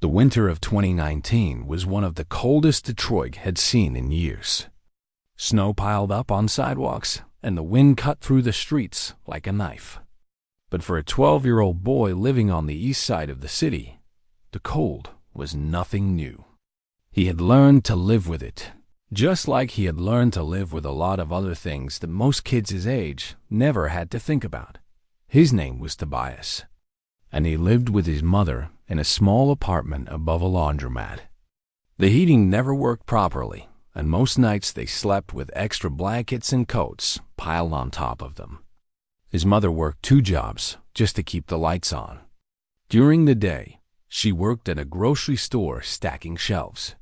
The winter of 2019 was one of the coldest Detroit had seen in years. Snow piled up on sidewalks, and the wind cut through the streets like a knife. But for a 12-year-old boy living on the east side of the city, the cold was nothing new. He had learned to live with it, just like he had learned to live with a lot of other things that most kids his age never had to think about. His name was Tobias, and he lived with his mother in a small apartment above a laundromat. The heating never worked properly, and most nights they slept with extra blankets and coats piled on top of them. His mother worked 2 jobs just to keep the lights on. During the day, she worked at a grocery store stacking shelves.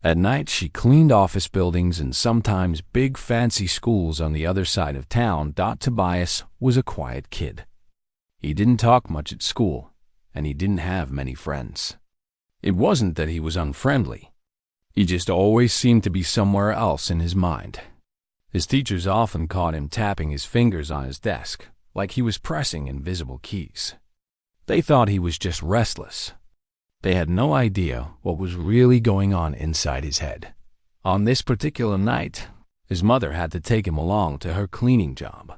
At night, she cleaned office buildings and sometimes big fancy schools on the other side of town. Tobias was a quiet kid. He didn't talk much at school, and he didn't have many friends. It wasn't that he was unfriendly. He just always seemed to be somewhere else in his mind. His teachers often caught him tapping his fingers on his desk, like he was pressing invisible keys. They thought he was just restless. They had no idea what was really going on inside his head. On this particular night, his mother had to take him along to her cleaning job.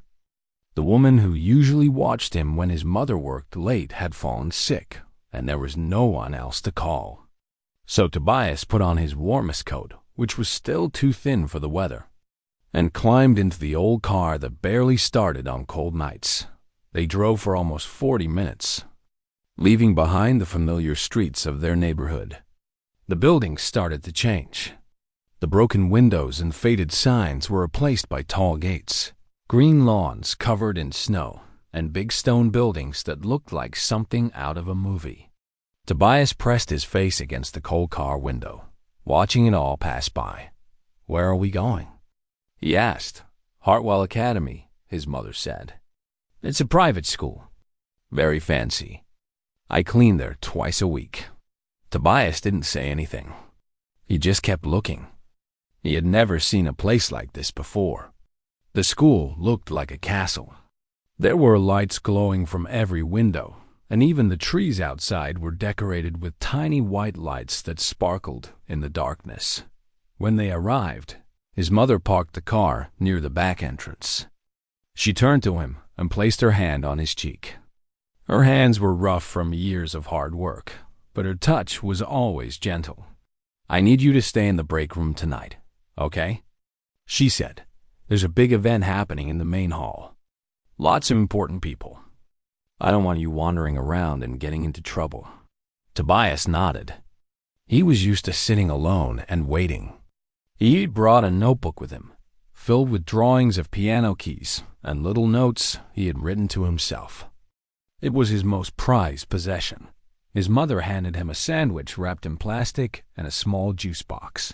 The woman who usually watched him when his mother worked late had fallen sick, and there was no one else to call. So Tobias put on his warmest coat, which was still too thin for the weather, and climbed into the old car that barely started on cold nights. They drove for almost 40 minutes, leaving behind the familiar streets of their neighborhood. The buildings started to change. The broken windows and faded signs were replaced by tall gates, green lawns covered in snow, and big stone buildings that looked like something out of a movie. Tobias pressed his face against the cold car window, watching it all pass by. "Where are we going?" he asked. "Hartwell Academy," his mother said. "It's a private school. Very fancy. I clean there twice a week." Tobias didn't say anything. He just kept looking. He had never seen a place like this before. The school looked like a castle. There were lights glowing from every window, and even the trees outside were decorated with tiny white lights that sparkled in the darkness. When they arrived, his mother parked the car near the back entrance. She turned to him and placed her hand on his cheek. Her hands were rough from years of hard work, but her touch was always gentle. "I need you to stay in the break room tonight, okay?" she said. "There's a big event happening in the main hall. Lots of important people. I don't want you wandering around and getting into trouble." Tobias nodded. He was used to sitting alone and waiting. He brought a notebook with him, filled with drawings of piano keys and little notes he had written to himself. It was his most prized possession. His mother handed him a sandwich wrapped in plastic and a small juice box.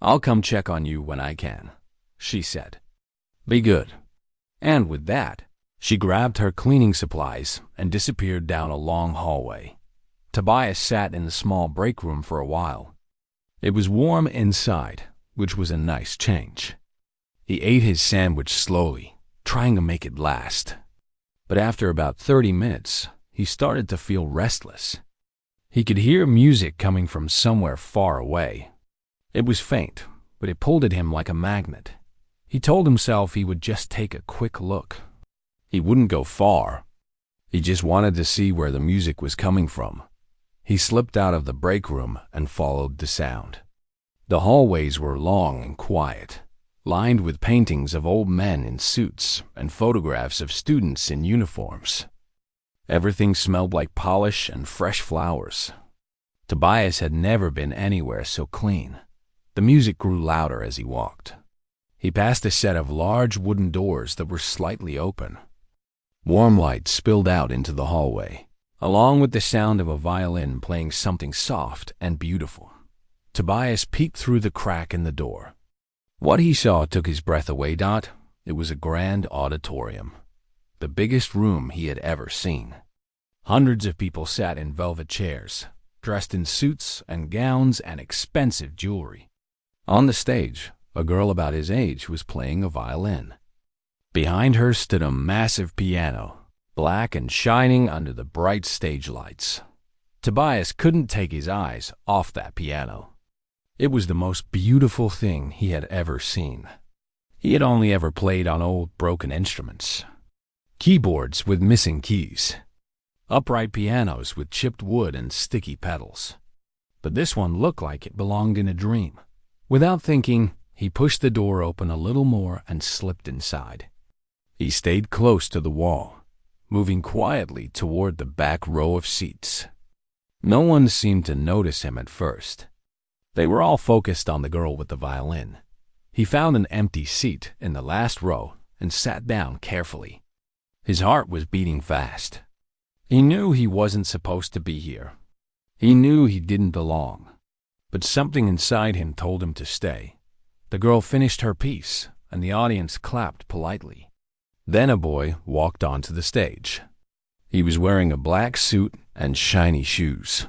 "I'll come check on you when I can," she said. "Be good." And with that, she grabbed her cleaning supplies and disappeared down a long hallway. Tobias sat in the small break room for a while. It was warm inside, which was a nice change. He ate his sandwich slowly, trying to make it last. But after about 30 minutes, he started to feel restless. He could hear music coming from somewhere far away. It was faint, but it pulled at him like a magnet. He told himself he would just take a quick look. He wouldn't go far. He just wanted to see where the music was coming from. He slipped out of the break room and followed the sound. The hallways were long and quiet, lined with paintings of old men in suits and photographs of students in uniforms. Everything smelled like polish and fresh flowers. Tobias had never been anywhere so clean. The music grew louder as he walked. He passed a set of large wooden doors that were slightly open. Warm light spilled out into the hallway, along with the sound of a violin playing something soft and beautiful. Tobias peeked through the crack in the door. What he saw took his breath away. It was a grand auditorium, the biggest room he had ever seen. Hundreds of people sat in velvet chairs, dressed in suits and gowns and expensive jewelry. On the stage, a girl about his age was playing a violin. Behind her stood a massive piano, black and shining under the bright stage lights. Tobias couldn't take his eyes off that piano. It was the most beautiful thing he had ever seen. He had only ever played on old broken instruments. Keyboards with missing keys. Upright pianos with chipped wood and sticky pedals. But this one looked like it belonged in a dream. Without thinking, he pushed the door open a little more and slipped inside. He stayed close to the wall, moving quietly toward the back row of seats. No one seemed to notice him at first. They were all focused on the girl with the violin. He found an empty seat in the last row and sat down carefully. His heart was beating fast. He knew he wasn't supposed to be here. He knew he didn't belong. But something inside him told him to stay. The girl finished her piece, and the audience clapped politely. Then a boy walked onto the stage. He was wearing a black suit and shiny shoes.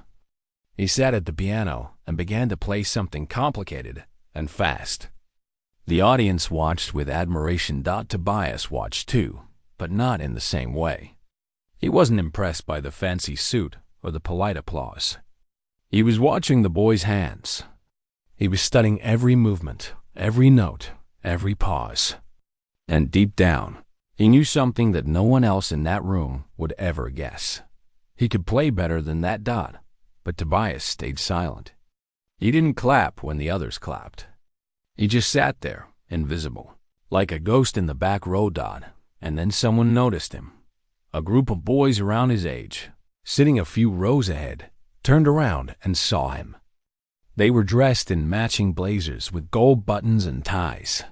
He sat at the piano and began to play something complicated and fast. The audience watched with admiration. Tobias watched too, but not in the same way. He wasn't impressed by the fancy suit or the polite applause. He was watching the boy's hands. He was studying every movement, every note, every pause. And deep down, he knew something that no one else in that room would ever guess. He could play better than that Dot, but Tobias stayed silent. He didn't clap when the others clapped. He just sat there, invisible, like a ghost in the back row. And then someone noticed him. A group of boys around his age, sitting a few rows ahead, turned around and saw him. They were dressed in matching blazers with gold buttons and ties.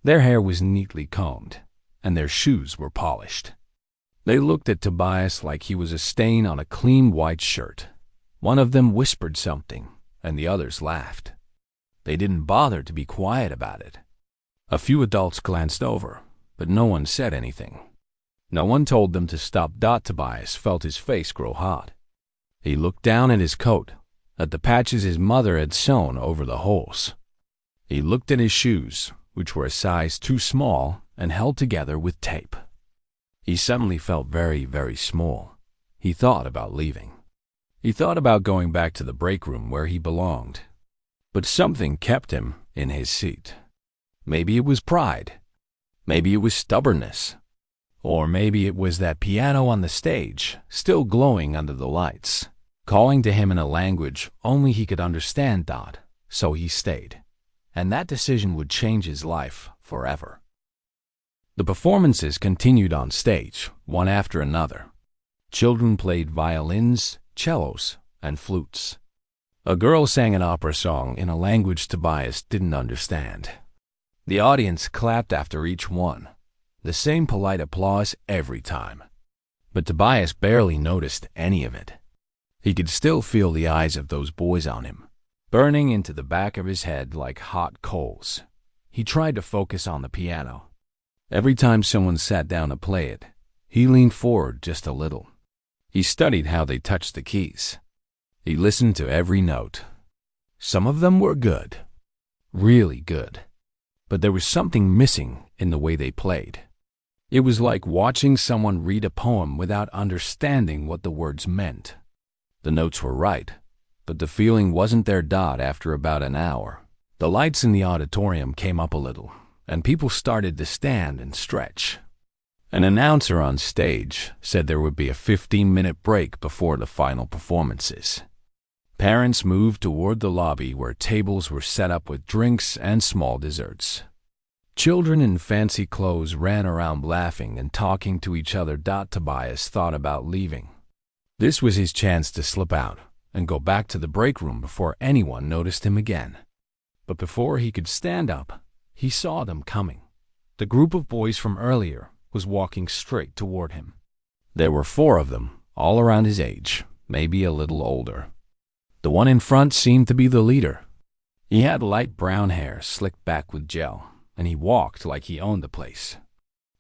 Their hair was neatly combed, and their shoes were polished. They looked at Tobias like he was a stain on a clean white shirt. One of them whispered something, and the others laughed. They didn't bother to be quiet about it. A few adults glanced over, but no one said anything. No one told them to stop. Tobias felt his face grow hot. He looked down at his coat, at the patches his mother had sewn over the holes. He looked at his shoes, which were a size too small and held together with tape. He suddenly felt very, very small. He thought about leaving. He thought about going back to the break room where he belonged. But something kept him in his seat. Maybe it was pride. Maybe it was stubbornness. Or maybe it was that piano on the stage, still glowing under the lights, calling to him in a language only he could understand. So he stayed. And that decision would change his life forever. The performances continued on stage, one after another. Children played violins, cellos, and flutes. A girl sang an opera song in a language Tobias didn't understand. The audience clapped after each one, the same polite applause every time. But Tobias barely noticed any of it. He could still feel the eyes of those boys on him, burning into the back of his head like hot coals. He tried to focus on the piano. Every time someone sat down to play it, he leaned forward just a little. He studied how they touched the keys. He listened to every note. Some of them were good, really good. But there was something missing in the way they played. It was like watching someone read a poem without understanding what the words meant. The notes were right, but the feeling wasn't there. After about an hour, the lights in the auditorium came up a little, and people started to stand and stretch. An announcer on stage said there would be a 15-minute break before the final performances. Parents moved toward the lobby where tables were set up with drinks and small desserts. Children in fancy clothes ran around laughing and talking to each other. Tobias thought about leaving. This was his chance to slip out and go back to the break room before anyone noticed him again. But before he could stand up, he saw them coming. The group of boys from earlier was walking straight toward him. There were 4 of them, all around his age, maybe a little older. The one in front seemed to be the leader. He had light brown hair slicked back with gel, and he walked like he owned the place.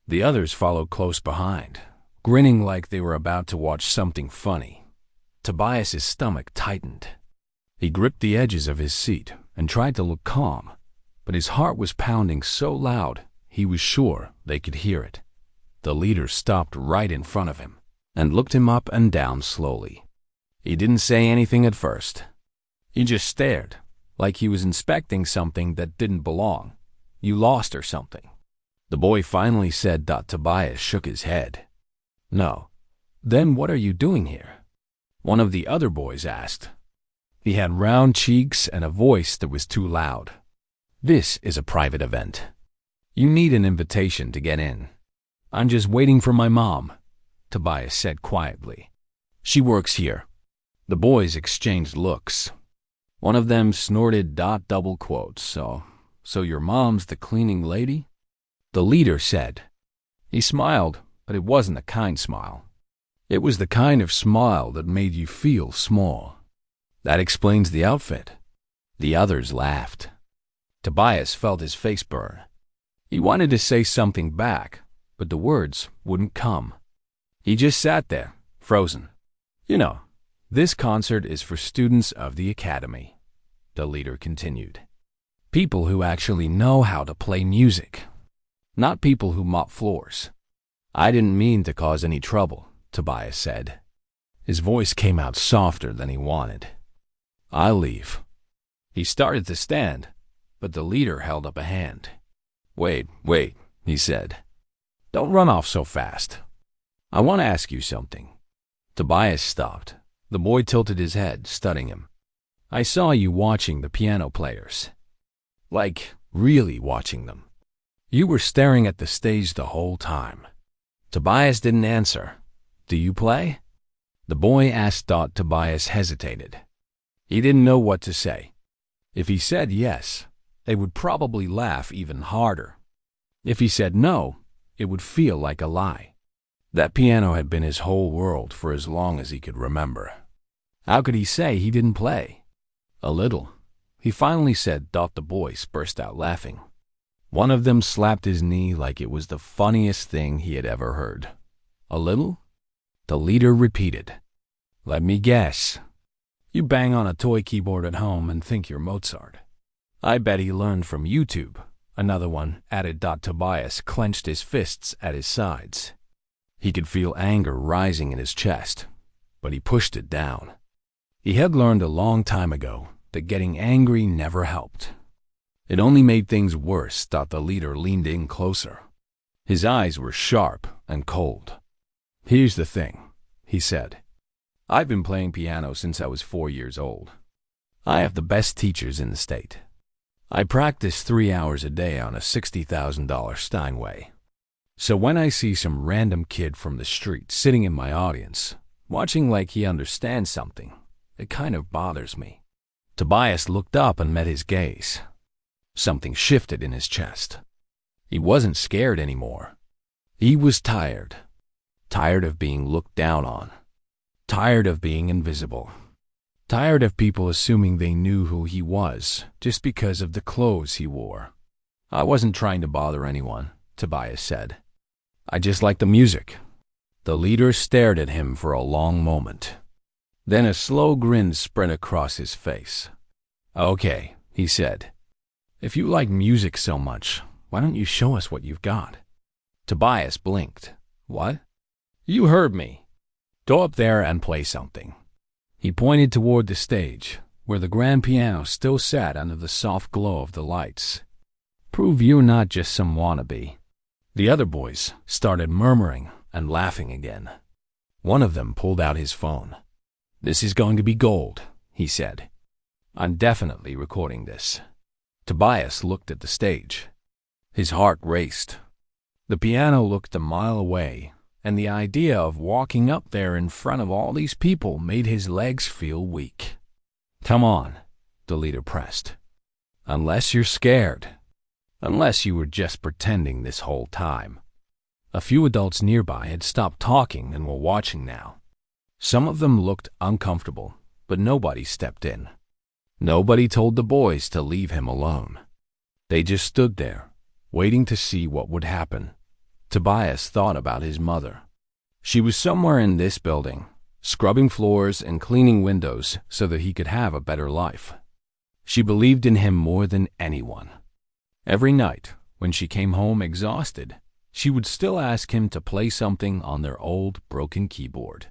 The others followed close behind, grinning like they were about to watch something funny. Tobias's stomach tightened. He gripped the edges of his seat and tried to look calm, but his heart was pounding so loud he was sure they could hear it. The leader stopped right in front of him and looked him up and down slowly. He didn't say anything at first. He just stared, like he was inspecting something that didn't belong. You lost or something. The boy finally said. Tobias shook his head. No. Then what are you doing here? One of the other boys asked. He had round cheeks and a voice that was too loud. This is a private event. You need an invitation to get in. I'm just waiting for my mom, Tobias said quietly. She works here. The boys exchanged looks. One of them snorted. Double quotes. So your mom's the cleaning lady? The leader said. He smiled, but it wasn't a kind smile. It was the kind of smile that made you feel small. That explains the outfit. The others laughed. Tobias felt his face burn. He wanted to say something back, but the words wouldn't come. He just sat there, frozen. You know, this concert is for students of the academy, the leader continued. People who actually know how to play music, not people who mop floors. I didn't mean to cause any trouble, Tobias said. His voice came out softer than he wanted. I'll leave. He started to stand, but the leader held up a hand. Wait, he said. Don't run off so fast. I want to ask you something. Tobias stopped. The boy tilted his head, studying him. I saw you watching the piano players. Like, really watching them. You were staring at the stage the whole time. Tobias didn't answer. Do you play? The boy asked. Tobias hesitated. He didn't know what to say. If he said yes, they would probably laugh even harder. If he said no, it would feel like a lie. That piano had been his whole world for as long as he could remember. How could he say he didn't play? A little. He finally said. The boys burst out laughing. One of them slapped his knee like it was the funniest thing he had ever heard. A little? The leader repeated. Let me guess. You bang on a toy keyboard at home and think you're Mozart. I bet he learned from YouTube. Another one added. Tobias clenched his fists at his sides. He could feel anger rising in his chest, but he pushed it down. He had learned a long time ago that getting angry never helped. It only made things worse. The leader leaned in closer. His eyes were sharp and cold. Here's the thing, he said. I've been playing piano since I was 4 years old. I have the best teachers in the state. I practice 3 hours a day on a $60,000 Steinway. So when I see some random kid from the street sitting in my audience, watching like he understands something, it kind of bothers me. Tobias looked up and met his gaze. Something shifted in his chest. He wasn't scared anymore. He was tired. Tired of being looked down on. Tired of being invisible. Tired of people assuming they knew who he was just because of the clothes he wore. I wasn't trying to bother anyone, Tobias said. I just like the music. The leader stared at him for a long moment. Then a slow grin spread across his face. Okay, he said. If you like music so much, why don't you show us what you've got? Tobias blinked. What? You heard me. Go up there and play something. He pointed toward the stage, where the grand piano still sat under the soft glow of the lights. Prove you're not just some wannabe. The other boys started murmuring and laughing again. One of them pulled out his phone. This is going to be gold, he said. I'm definitely recording this. Tobias looked at the stage. His heart raced. The piano looked a mile away, and the idea of walking up there in front of all these people made his legs feel weak. Come on, the leader pressed. Unless you're scared. Unless you were just pretending this whole time. A few adults nearby had stopped talking and were watching now. Some of them looked uncomfortable, but nobody stepped in. Nobody told the boys to leave him alone. They just stood there, waiting to see what would happen. Tobias thought about his mother. She was somewhere in this building, scrubbing floors and cleaning windows so that he could have a better life. She believed in him more than anyone. Every night, when she came home exhausted, she would still ask him to play something on their old, broken keyboard.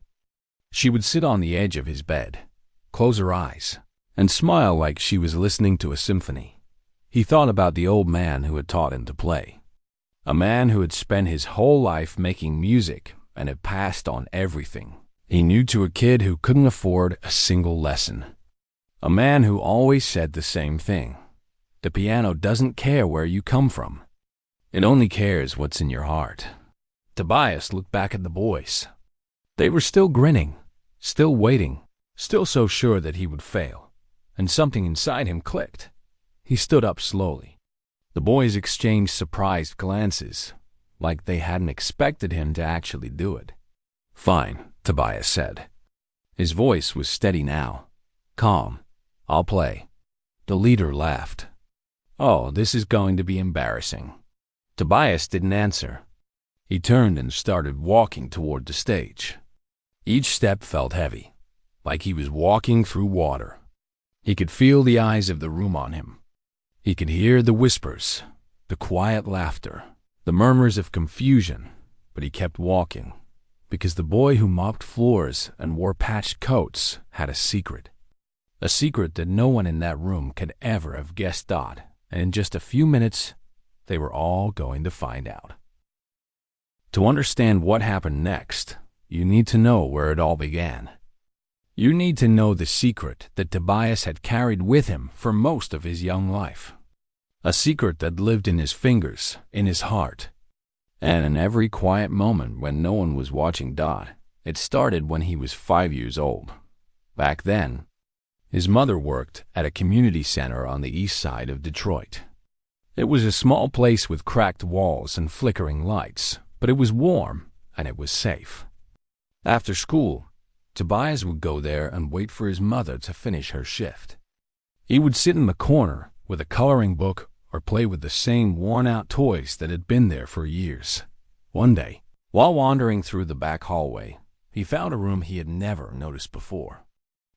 She would sit on the edge of his bed, close her eyes, and smile like she was listening to a symphony. He thought about the old man who had taught him to play. A man who had spent his whole life making music and had passed on everything he knew to a kid who couldn't afford a single lesson. A man who always said the same thing. The piano doesn't care where you come from. It only cares what's in your heart. Tobias looked back at the boys. They were still grinning, still waiting, still so sure that he would fail. And something inside him clicked. He stood up slowly. The boys exchanged surprised glances, like they hadn't expected him to actually do it. "Fine," Tobias said. His voice was steady now. "Calm. I'll play." The leader laughed. "Oh, this is going to be embarrassing." Tobias didn't answer. He turned and started walking toward the stage. Each step felt heavy, like he was walking through water. He could feel the eyes of the room on him. He could hear the whispers, the quiet laughter, the murmurs of confusion, but he kept walking, because the boy who mopped floors and wore patched coats had a secret that no one in that room could ever have guessed at, and in just a few minutes, they were all going to find out. To understand what happened next, you need to know where it all began. You need to know the secret that Tobias had carried with him for most of his young life. A secret that lived in his fingers, in his heart, and in every quiet moment when no one was watching. It started when he was 5 years old. Back then, his mother worked at a community center on the east side of Detroit. It was a small place with cracked walls and flickering lights, but it was warm and it was safe. After school, Tobias would go there and wait for his mother to finish her shift. He would sit in the corner with a coloring book or play with the same worn-out toys that had been there for years. One day, while wandering through the back hallway, he found a room he had never noticed before.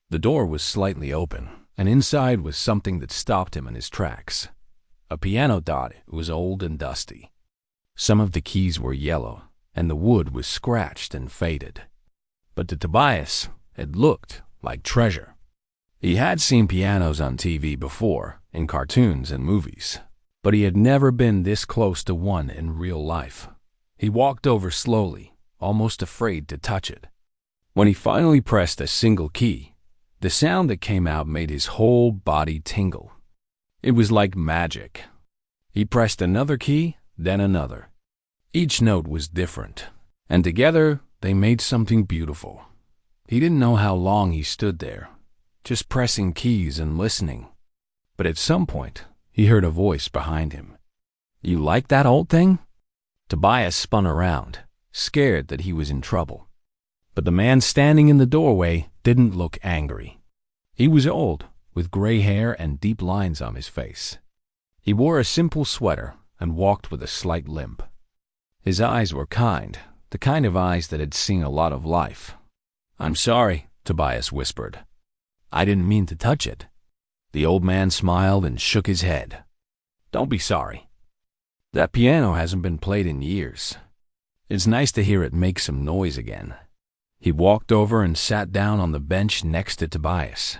The door was slightly open, and inside was something that stopped him in his tracks. A piano. It was old and dusty. Some of the keys were yellow, and the wood was scratched and faded. But to Tobias, it looked like treasure. He had seen pianos on TV before, in cartoons and movies, but he had never been this close to one in real life. He walked over slowly, almost afraid to touch it. When he finally pressed a single key, the sound that came out made his whole body tingle. It was like magic. He pressed another key, then another. Each note was different, and together they made something beautiful. He didn't know how long he stood there, just pressing keys and listening. But at some point, he heard a voice behind him. "You like that old thing?" Tobias spun around, scared that he was in trouble. But the man standing in the doorway didn't look angry. He was old, with gray hair and deep lines on his face. He wore a simple sweater and walked with a slight limp. His eyes were kind, the kind of eyes that had seen a lot of life. "I'm sorry," Tobias whispered. "I didn't mean to touch it." The old man smiled and shook his head. "Don't be sorry. That piano hasn't been played in years. It's nice to hear it make some noise again." He walked over and sat down on the bench next to Tobias.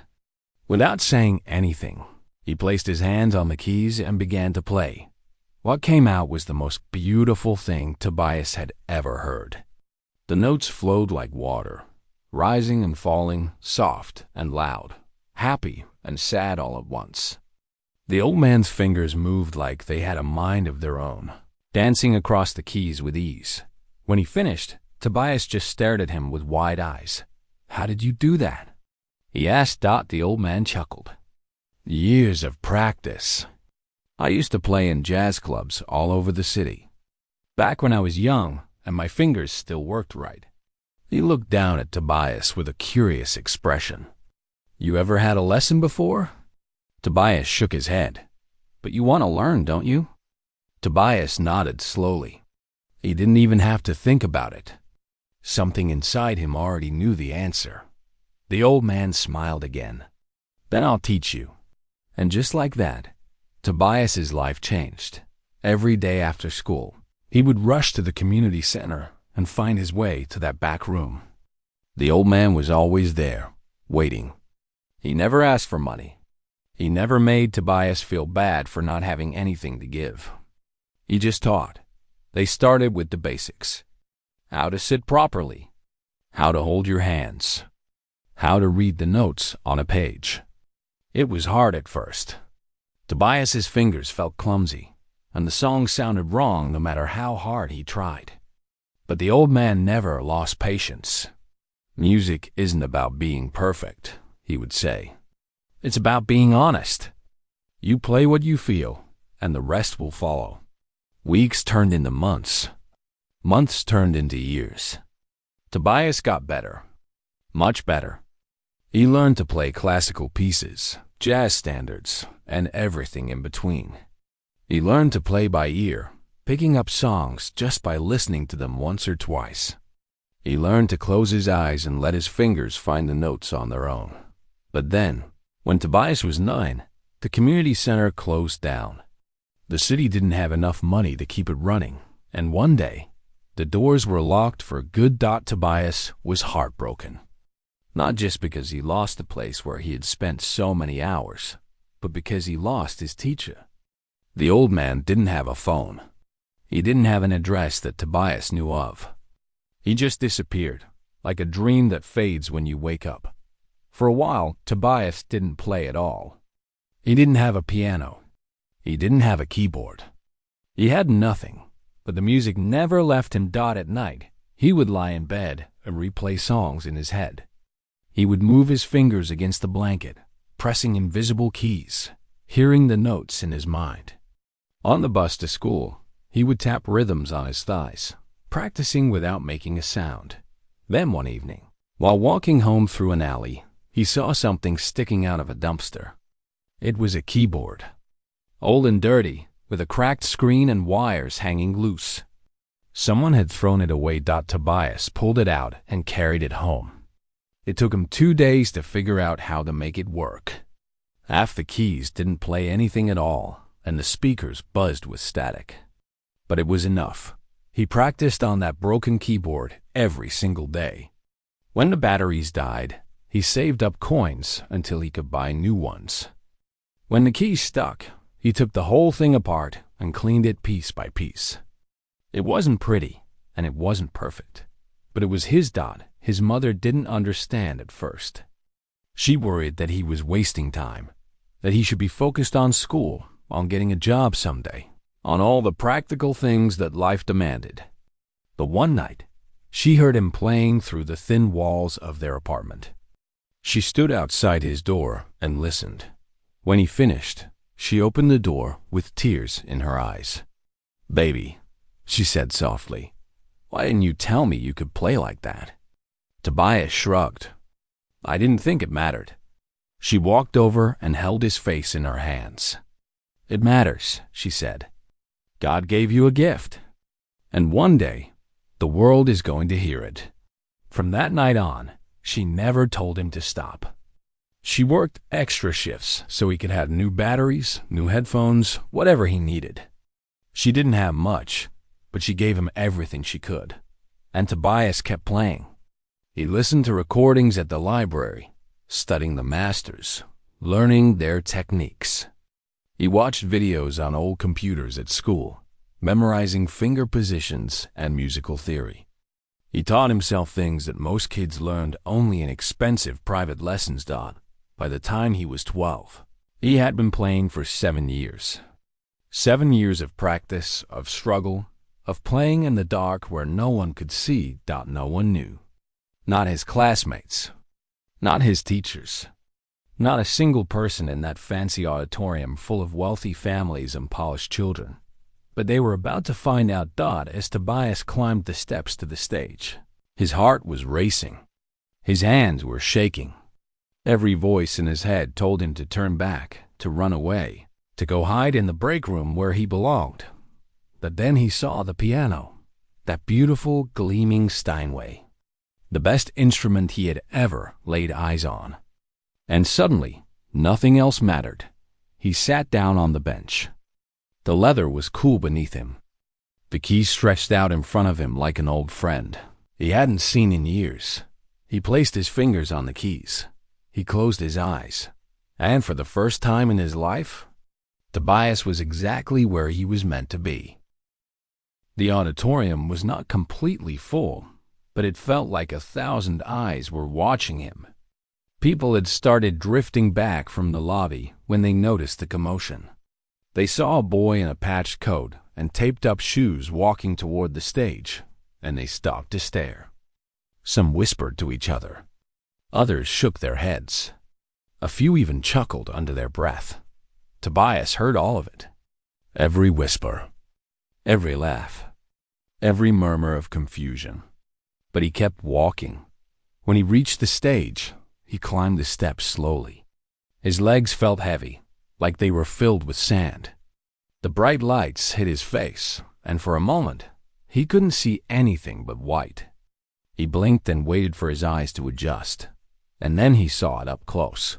Without saying anything, he placed his hands on the keys and began to play. What came out was the most beautiful thing Tobias had ever heard. The notes flowed like water, rising and falling, soft and loud, happy and sad all at once. The old man's fingers moved like they had a mind of their own, dancing across the keys with ease. When he finished, Tobias just stared at him with wide eyes. "How did you do that?" he asked. The old man chuckled. "Years of practice. I used to play in jazz clubs all over the city, back when I was young and my fingers still worked right." He looked down at Tobias with a curious expression. "You ever had a lesson before?" Tobias shook his head. "But you want to learn, don't you?" Tobias nodded slowly. He didn't even have to think about it. Something inside him already knew the answer. The old man smiled again. "Then I'll teach you." And just like that, Tobias's life changed. Every day after school, he would rush to the community center and find his way to that back room. The old man was always there, waiting. He never asked for money. He never made Tobias feel bad for not having anything to give. He just taught. They started with the basics. How to sit properly. How to hold your hands. How to read the notes on a page. It was hard at first. Tobias's fingers felt clumsy, and the song sounded wrong no matter how hard he tried. But the old man never lost patience. Music isn't about being perfect, he would say. It's about being honest. You play what you feel, and the rest will follow. Weeks turned into months. Months turned into years. Tobias got better. Much better. He learned to play classical pieces, jazz standards, and everything in between. He learned to play by ear, picking up songs just by listening to them once or twice. He learned to close his eyes and let his fingers find the notes on their own. But then, when Tobias was 9, the community center closed down. The city didn't have enough money to keep it running, and one day, the doors were locked for good. Tobias was heartbroken. Not just because he lost the place where he had spent so many hours, but because he lost his teacher. The old man didn't have a phone. He didn't have an address that Tobias knew of. He just disappeared, like a dream that fades when you wake up. For a while, Tobias didn't play at all. He didn't have a piano. He didn't have a keyboard. He had nothing, but the music never left him. At night, he would lie in bed and replay songs in his head. He would move his fingers against the blanket, pressing invisible keys, hearing the notes in his mind. On the bus to school, he would tap rhythms on his thighs, practicing without making a sound. Then one evening, while walking home through an alley, he saw something sticking out of a dumpster. It was a keyboard. Old and dirty, with a cracked screen and wires hanging loose. Someone had thrown it away. Tobias pulled it out and carried it home. It took him 2 days to figure out how to make it work. Half the keys didn't play anything at all, and the speakers buzzed with static. But it was enough. He practiced on that broken keyboard every single day. When the batteries died, he saved up coins until he could buy new ones. When the keys stuck, he took the whole thing apart and cleaned it piece by piece. It wasn't pretty, and it wasn't perfect, but it was his dot. His mother didn't understand at first. She worried that he was wasting time, that he should be focused on school, on getting a job someday, on all the practical things that life demanded. But one night, she heard him playing through the thin walls of their apartment. She stood outside his door and listened. When he finished, she opened the door with tears in her eyes. "Baby," she said softly, "why didn't you tell me you could play like that?" Tobias shrugged. "I didn't think it mattered." She walked over and held his face in her hands. "It matters," she said. "God gave you a gift. And one day, the world is going to hear it." From that night on, she never told him to stop. She worked extra shifts so he could have new batteries, new headphones, whatever he needed. She didn't have much, but she gave him everything she could. And Tobias kept playing. He listened to recordings at the library, studying the masters, learning their techniques. He watched videos on old computers at school, memorizing finger positions and musical theory. He taught himself things that most kids learned only in expensive private lessons. By the time he was 12, he had been playing for 7 years. 7 years of practice, of struggle, of playing in the dark where no one could see. No one knew. Not his classmates, not his teachers, not a single person in that fancy auditorium full of wealthy families and polished children. But they were about to find out. As Tobias climbed the steps to the stage. His heart was racing. His hands were shaking. Every voice in his head told him to turn back, to run away, to go hide in the break room where he belonged. But then he saw the piano, that beautiful, gleaming Steinway. The best instrument he had ever laid eyes on. And suddenly, nothing else mattered. He sat down on the bench. The leather was cool beneath him. The keys stretched out in front of him like an old friend he hadn't seen in years. He placed his fingers on the keys. He closed his eyes. And for the first time in his life, Tobias was exactly where he was meant to be. The auditorium was not completely full, but it felt like 1,000 eyes were watching him. People had started drifting back from the lobby when they noticed the commotion. They saw a boy in a patched coat and taped-up shoes walking toward the stage, and they stopped to stare. Some whispered to each other. Others shook their heads. A few even chuckled under their breath. Tobias heard all of it. Every whisper, every laugh, every murmur of confusion. But he kept walking. When he reached the stage, he climbed the steps slowly. His legs felt heavy, like they were filled with sand. The bright lights hit his face, and for a moment, he couldn't see anything but white. He blinked and waited for his eyes to adjust, and then he saw it up close.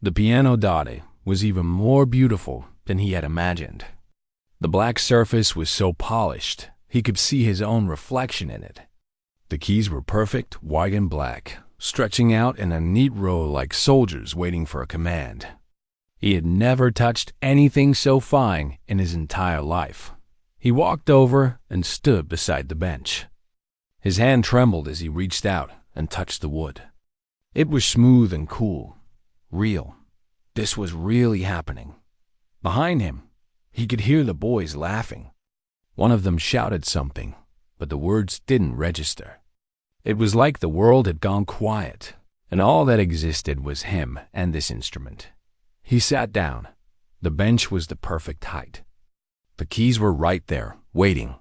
The piano d'arte was even more beautiful than he had imagined. The black surface was so polished, he could see his own reflection in it. The keys were perfect, white and black, stretching out in a neat row like soldiers waiting for a command. He had never touched anything so fine in his entire life. He walked over and stood beside the bench. His hand trembled as he reached out and touched the wood. It was smooth and cool, real. This was really happening. Behind him, he could hear the boys laughing. One of them shouted something, but the words didn't register. It was like the world had gone quiet, and all that existed was him and this instrument. He sat down. The bench was the perfect height. The keys were right there, waiting.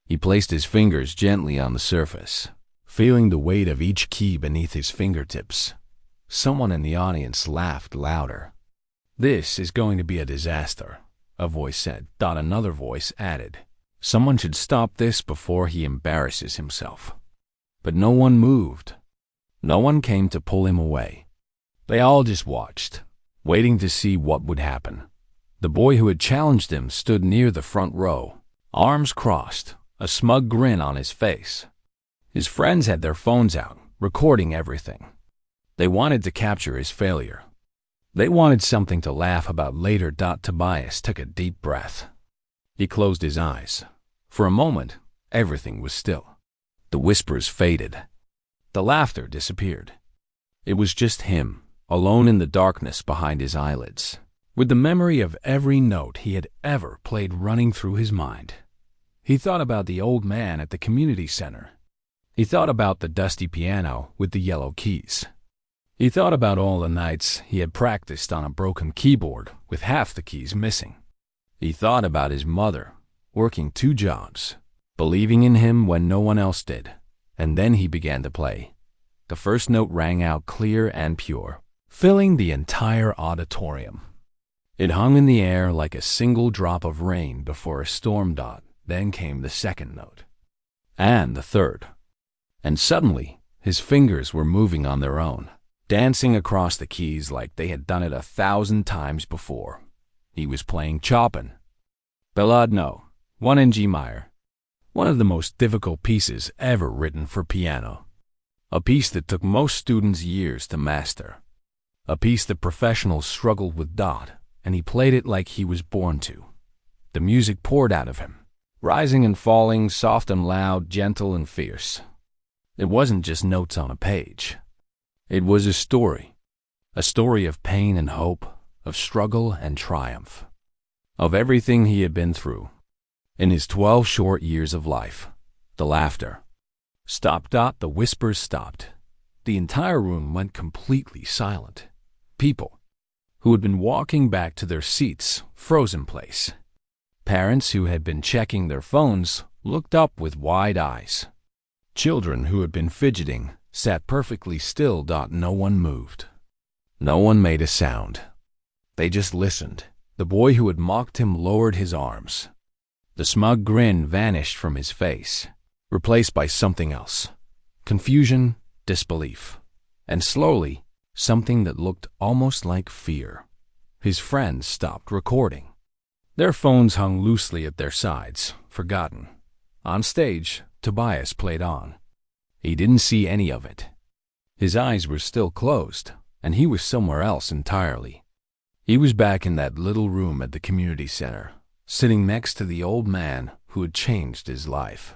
He placed his fingers gently on the surface, feeling the weight of each key beneath his fingertips. Someone in the audience laughed louder. "This is going to be a disaster," a voice said. Another voice added, "Someone should stop this before he embarrasses himself." But no one moved. No one came to pull him away. They all just watched, waiting to see what would happen. The boy who had challenged him stood near the front row, arms crossed, a smug grin on his face. His friends had their phones out, recording everything. They wanted to capture his failure. They wanted something to laugh about later. Tobias took a deep breath. He closed his eyes. For a moment, everything was still. The whispers faded. The laughter disappeared. It was just him, alone in the darkness behind his eyelids, with the memory of every note he had ever played running through his mind. He thought about the old man at the community center. He thought about the dusty piano with the yellow keys. He thought about all the nights he had practiced on a broken keyboard with half the keys missing. He thought about his mother, working 2 jobs, believing in him when no one else did. And then he began to play. The first note rang out clear and pure, filling the entire auditorium. It hung in the air like a single drop of rain before a storm. Then came the second note, and the third. And suddenly, his fingers were moving on their own, dancing across the keys like they had done it 1,000 times before. He was playing Chopin. Ballade No. 1 in G minor. One of the most difficult pieces ever written for piano. A piece that took most students years to master. A piece that professionals struggled with. And he played it like he was born to. The music poured out of him, rising and falling, soft and loud, gentle and fierce. It wasn't just notes on a page. It was a story of pain and hope, of struggle and triumph, of everything he had been through. In his 12 short years of life, the laughter stopped. The whispers stopped. The entire room went completely silent. People who had been walking back to their seats froze in place. Parents who had been checking their phones looked up with wide eyes. Children who had been fidgeting sat perfectly still. No one moved. No one made a sound. They just listened. The boy who had mocked him lowered his arms. The smug grin vanished from his face, replaced by something else. Confusion, disbelief, and slowly, something that looked almost like fear. His friends stopped recording. Their phones hung loosely at their sides, forgotten. On stage, Tobias played on. He didn't see any of it. His eyes were still closed, and he was somewhere else entirely. He was back in that little room at the community center, sitting next to the old man who had changed his life.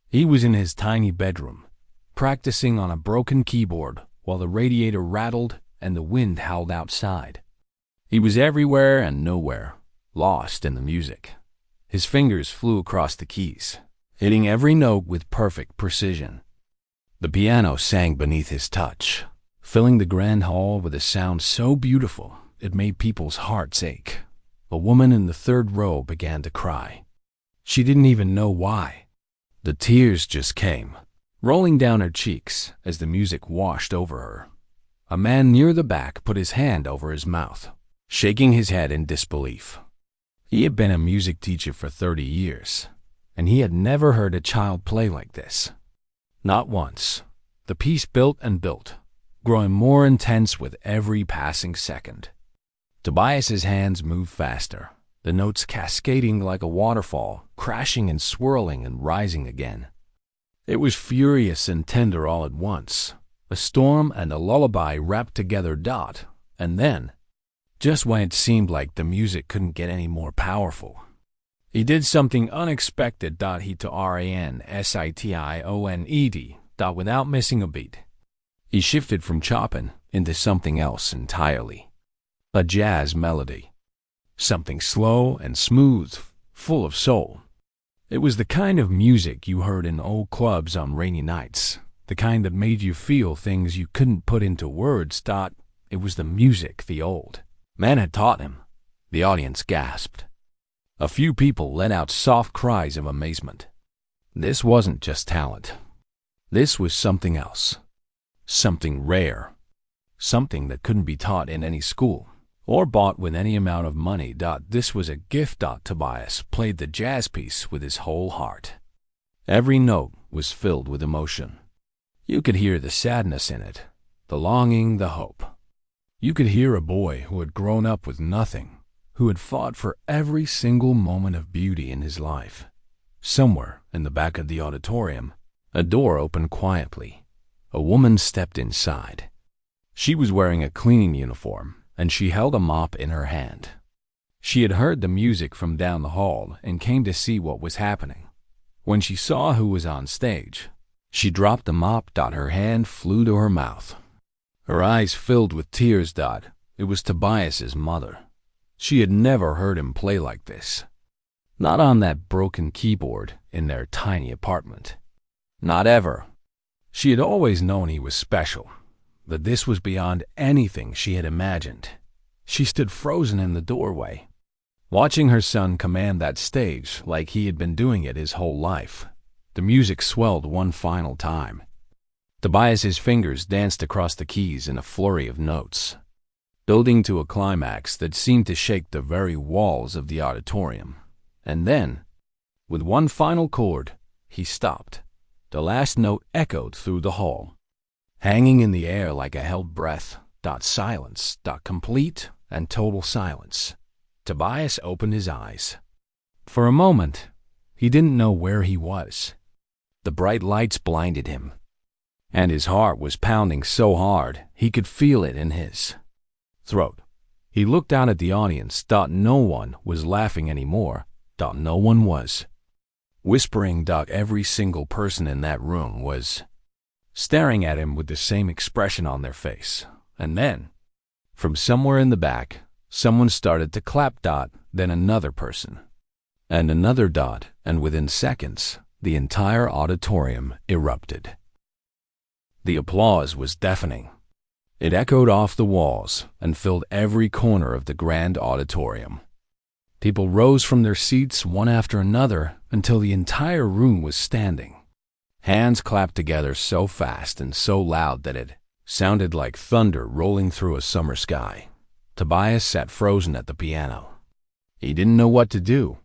He was in his tiny bedroom, practicing on a broken keyboard while the radiator rattled and the wind howled outside. He was everywhere and nowhere, lost in the music. His fingers flew across the keys, hitting every note with perfect precision. The piano sang beneath his touch, filling the grand hall with a sound so beautiful it made people's hearts ache. A woman in the third row began to cry. She didn't even know why. The tears just came, rolling down her cheeks as the music washed over her. A man near the back put his hand over his mouth, shaking his head in disbelief. He had been a music teacher for 30 years, and he had never heard a child play like this. Not once. The piece built and built, growing more intense with every passing second. Tobias's hands moved faster, the notes cascading like a waterfall, crashing and swirling and rising again. It was furious and tender all at once, a storm and a lullaby wrapped together. And then, just when it seemed like the music couldn't get any more powerful, he did something unexpected. He to ransitioned. Without missing a beat. He shifted from Chopin into something else entirely. A jazz melody. Something slow and smooth, full of soul. It was the kind of music you heard in old clubs on rainy nights, the kind that made you feel things you couldn't put into words. It was the music the old man had taught him. The audience gasped. A few people let out soft cries of amazement. This wasn't just talent. This was something else. Something rare. Something that couldn't be taught in any school or bought with any amount of money. This was a gift. Tobias played the jazz piece with his whole heart. Every note was filled with emotion. You could hear the sadness in it, the longing, the hope. You could hear a boy who had grown up with nothing, who had fought for every single moment of beauty in his life. Somewhere in the back of the auditorium, a door opened quietly. A woman stepped inside. She was wearing a cleaning uniform, and she held a mop in her hand. She had heard the music from down the hall and came to see what was happening. When she saw who was on stage, she dropped the mop. Her hand flew to her mouth. Her eyes filled with tears. It was Tobias's mother. She had never heard him play like this. Not on that broken keyboard in their tiny apartment. Not ever. She had always known he was special, but this was beyond anything she had imagined. She stood frozen in the doorway, watching her son command that stage like he had been doing it his whole life. The music swelled one final time. Tobias's fingers danced across the keys in a flurry of notes, building to a climax that seemed to shake the very walls of the auditorium. And then, with one final chord, he stopped. The last note echoed through the hall, hanging in the air like a held breath. Silence. Complete and total silence. Tobias opened his eyes. For a moment, he didn't know where he was. The bright lights blinded him, and his heart was pounding so hard he could feel it in his throat. He looked out at the audience. No one was laughing anymore. No one was whispering. Every single person in that room was staring at him with the same expression on their face. And then, from somewhere in the back, someone started to clap. Then another person, and another. And within seconds, the entire auditorium erupted. The applause was deafening. It echoed off the walls and filled every corner of the grand auditorium. People rose from their seats one after another until the entire room was standing. Hands clapped together so fast and so loud that it sounded like thunder rolling through a summer sky. Tobias sat frozen at the piano. He didn't know what to do.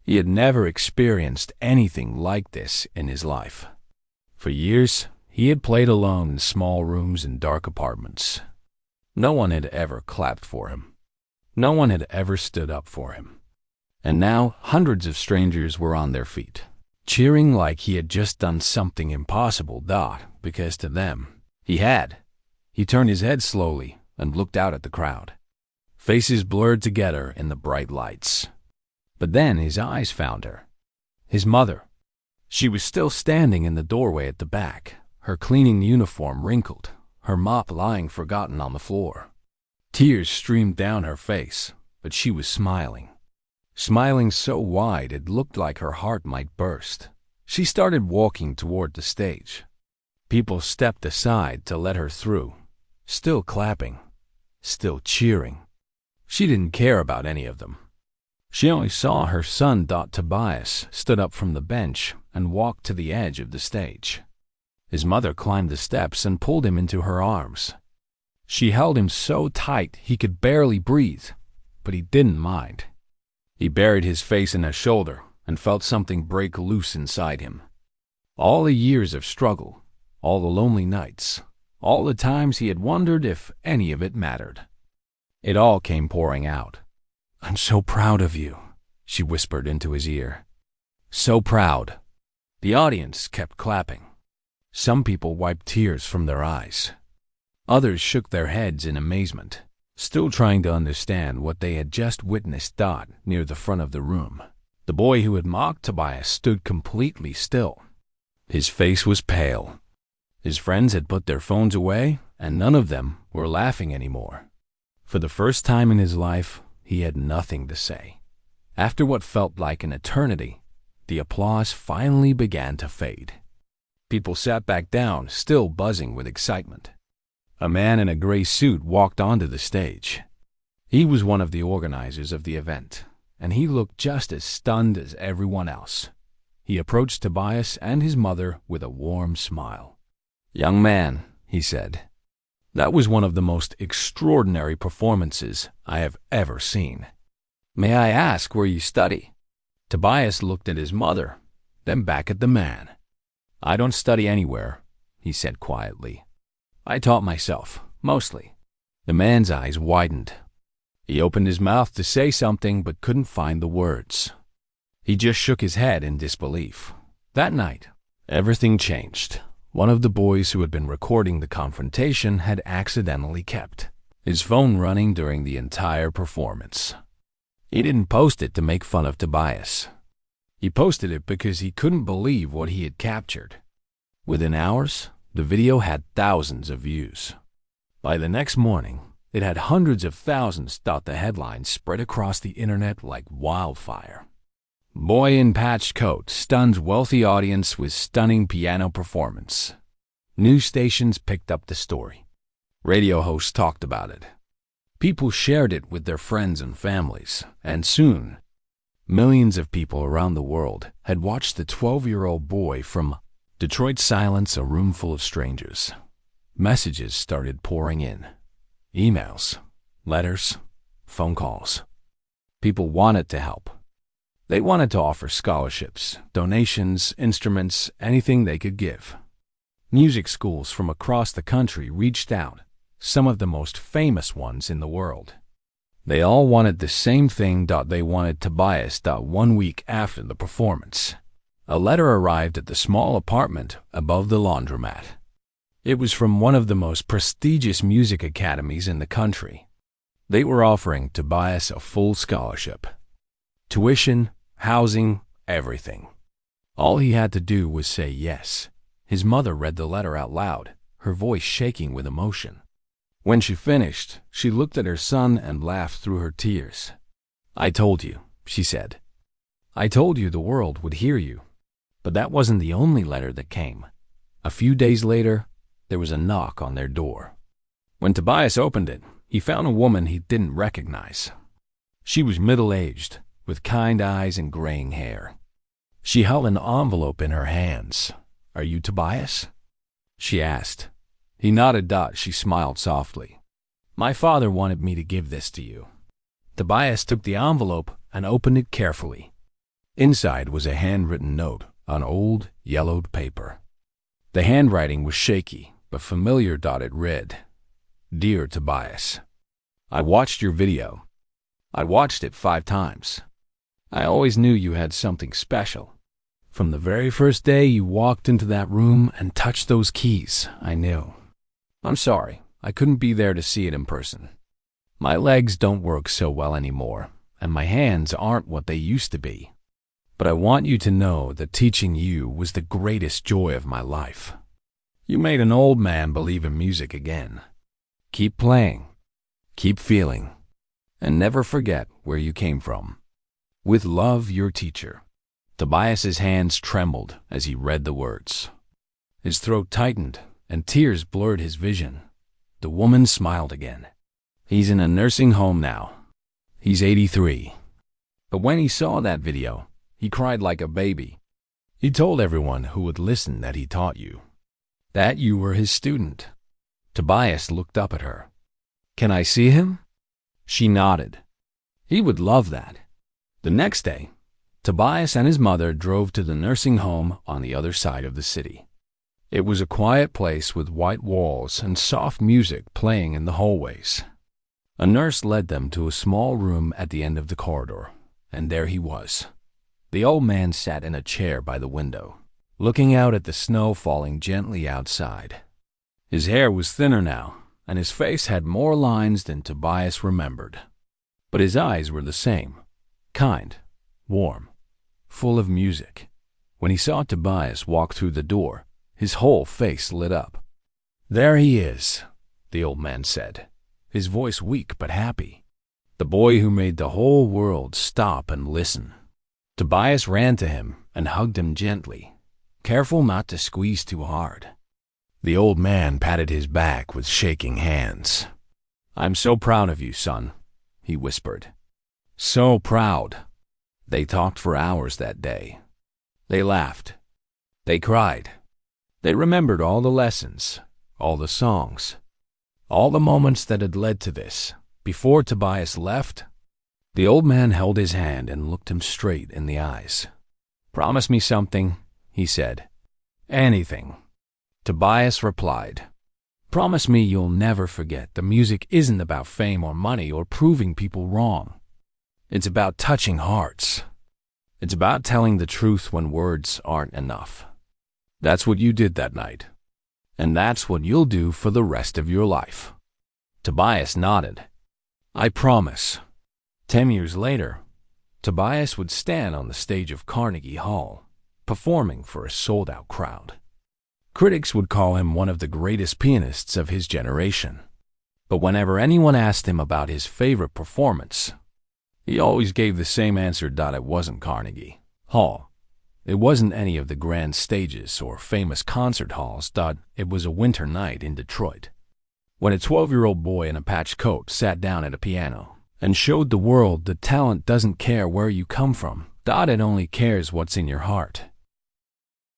He had never experienced anything like this in his life. For years, he had played alone in small rooms in dark apartments. No one had ever clapped for him. No one had ever stood up for him. And now hundreds of strangers were on their feet, cheering like he had just done something impossible. Because to them, He had. He turned his head slowly and looked out at the crowd. Faces blurred together in the bright lights. But then his eyes found her. His mother. She was still standing in the doorway at the back, her cleaning uniform wrinkled, her mop lying forgotten on the floor. Tears streamed down her face, but she was smiling. Smiling so wide it looked like her heart might burst. She started walking toward the stage. People stepped aside to let her through, still clapping, still cheering. She didn't care about any of them. She only saw her son Tobias stood up from the bench and walked to the edge of the stage. His mother climbed the steps and pulled him into her arms. She held him so tight he could barely breathe, but he didn't mind. He buried his face in her shoulder and felt something break loose inside him. All the years of struggle, all the lonely nights, all the times he had wondered if any of it mattered. It all came pouring out. "I'm so proud of you," she whispered into his ear. "So proud." The audience kept clapping. Some people wiped tears from their eyes. Others shook their heads in amazement, still trying to understand what they had just witnessed. Near the front of the room, the boy who had mocked Tobias stood completely still. His face was pale. His friends had put their phones away, and none of them were laughing anymore. For the first time in his life, he had nothing to say. After what felt like an eternity, the applause finally began to fade. People sat back down, still buzzing with excitement. A man in a gray suit walked onto the stage. He was one of the organizers of the event, and he looked just as stunned as everyone else. He approached Tobias and his mother with a warm smile. "Young man," he said, "that was one of the most extraordinary performances I have ever seen. May I ask where you study?" Tobias looked at his mother, then back at the man. "I don't study anywhere," he said quietly. "I taught myself, mostly." The man's eyes widened. He opened his mouth to say something but couldn't find the words. He just shook his head in disbelief. That night, everything changed. One of the boys who had been recording the confrontation had accidentally kept his phone running during the entire performance. He didn't post it to make fun of Tobias. He posted it because he couldn't believe what he had captured. Within hours, the video had thousands of views. By the next morning, it had hundreds of thousands. The headlines spread across the internet like wildfire. "Boy in patched coat stuns wealthy audience with stunning piano performance." News stations picked up the story. Radio hosts talked about it. People shared it with their friends and families, and soon, millions of people around the world had watched the 12-year-old boy from Detroit silence a room full of strangers. Messages started pouring in. Emails, letters, phone calls. People wanted to help. They wanted to offer scholarships, donations, instruments, anything they could give. Music schools from across the country reached out, some of the most famous ones in the world. They all wanted the same thing. They wanted Tobias. 1 week after the performance, a letter arrived at the small apartment above the laundromat. It was from one of the most prestigious music academies in the country. They were offering Tobias a full scholarship. Tuition, housing, everything. All he had to do was say yes. His mother read the letter out loud, her voice shaking with emotion. When she finished, she looked at her son and laughed through her tears. "I told you," she said. "I told you the world would hear you." But that wasn't the only letter that came. A few days later, there was a knock on their door. When Tobias opened it, he found a woman he didn't recognize. She was middle-aged, with kind eyes and graying hair. She held an envelope in her hands. "Are you Tobias?" she asked. He nodded. She smiled softly. "My father wanted me to give this to you." Tobias took the envelope and opened it carefully. Inside was a handwritten note on old, yellowed paper. The handwriting was shaky, but familiar. It read, "Dear Tobias, I watched your video. I watched it 5 times. I always knew you had something special. From the very first day you walked into that room and touched those keys, I knew. I'm sorry, I couldn't be there to see it in person. My legs don't work so well anymore, and my hands aren't what they used to be. But I want you to know that teaching you was the greatest joy of my life. You made an old man believe in music again. Keep playing, keep feeling, and never forget where you came from. With love, your teacher." Tobias's hands trembled as he read the words. His throat tightened, and tears blurred his vision. The woman smiled again. "He's in a nursing home now. He's 83. But when he saw that video, he cried like a baby. He told everyone who would listen that he taught you, that you were his student." Tobias looked up at her. "Can I see him?" She nodded. He would love that. The next day, Tobias and his mother drove to the nursing home on the other side of the city. It was a quiet place with white walls and soft music playing in the hallways. A nurse led them to a small room at the end of the corridor, and there he was. The old man sat in a chair by the window, looking out at the snow falling gently outside. His hair was thinner now, and his face had more lines than Tobias remembered. But his eyes were the same, kind, warm, full of music. When he saw Tobias walk through the door, his whole face lit up. "There he is," the old man said, his voice weak but happy. "The boy who made the whole world stop and listen." Tobias ran to him and hugged him gently, careful not to squeeze too hard. The old man patted his back with shaking hands. "I'm so proud of you, son," he whispered. "So proud." They talked for hours that day. They laughed. They cried. They remembered all the lessons, all the songs, all the moments that had led to this. Before Tobias left, the old man held his hand and looked him straight in the eyes. "Promise me something," he said. "Anything." Tobias replied, "Promise me you'll never forget the music isn't about fame or money or proving people wrong. It's about touching hearts. It's about telling the truth when words aren't enough." That's what you did that night, and that's what you'll do for the rest of your life. Tobias nodded. "I promise." 10 years later, Tobias would stand on the stage of Carnegie Hall, performing for a sold-out crowd. Critics would call him one of the greatest pianists of his generation. But whenever anyone asked him about his favorite performance, he always gave the same answer: "It wasn't Carnegie Hall. It wasn't any of the grand stages or famous concert halls. It was a winter night in Detroit, when a 12-year-old boy in a patch coat sat down at a piano and showed the world that talent doesn't care where you come from. It only cares what's in your heart."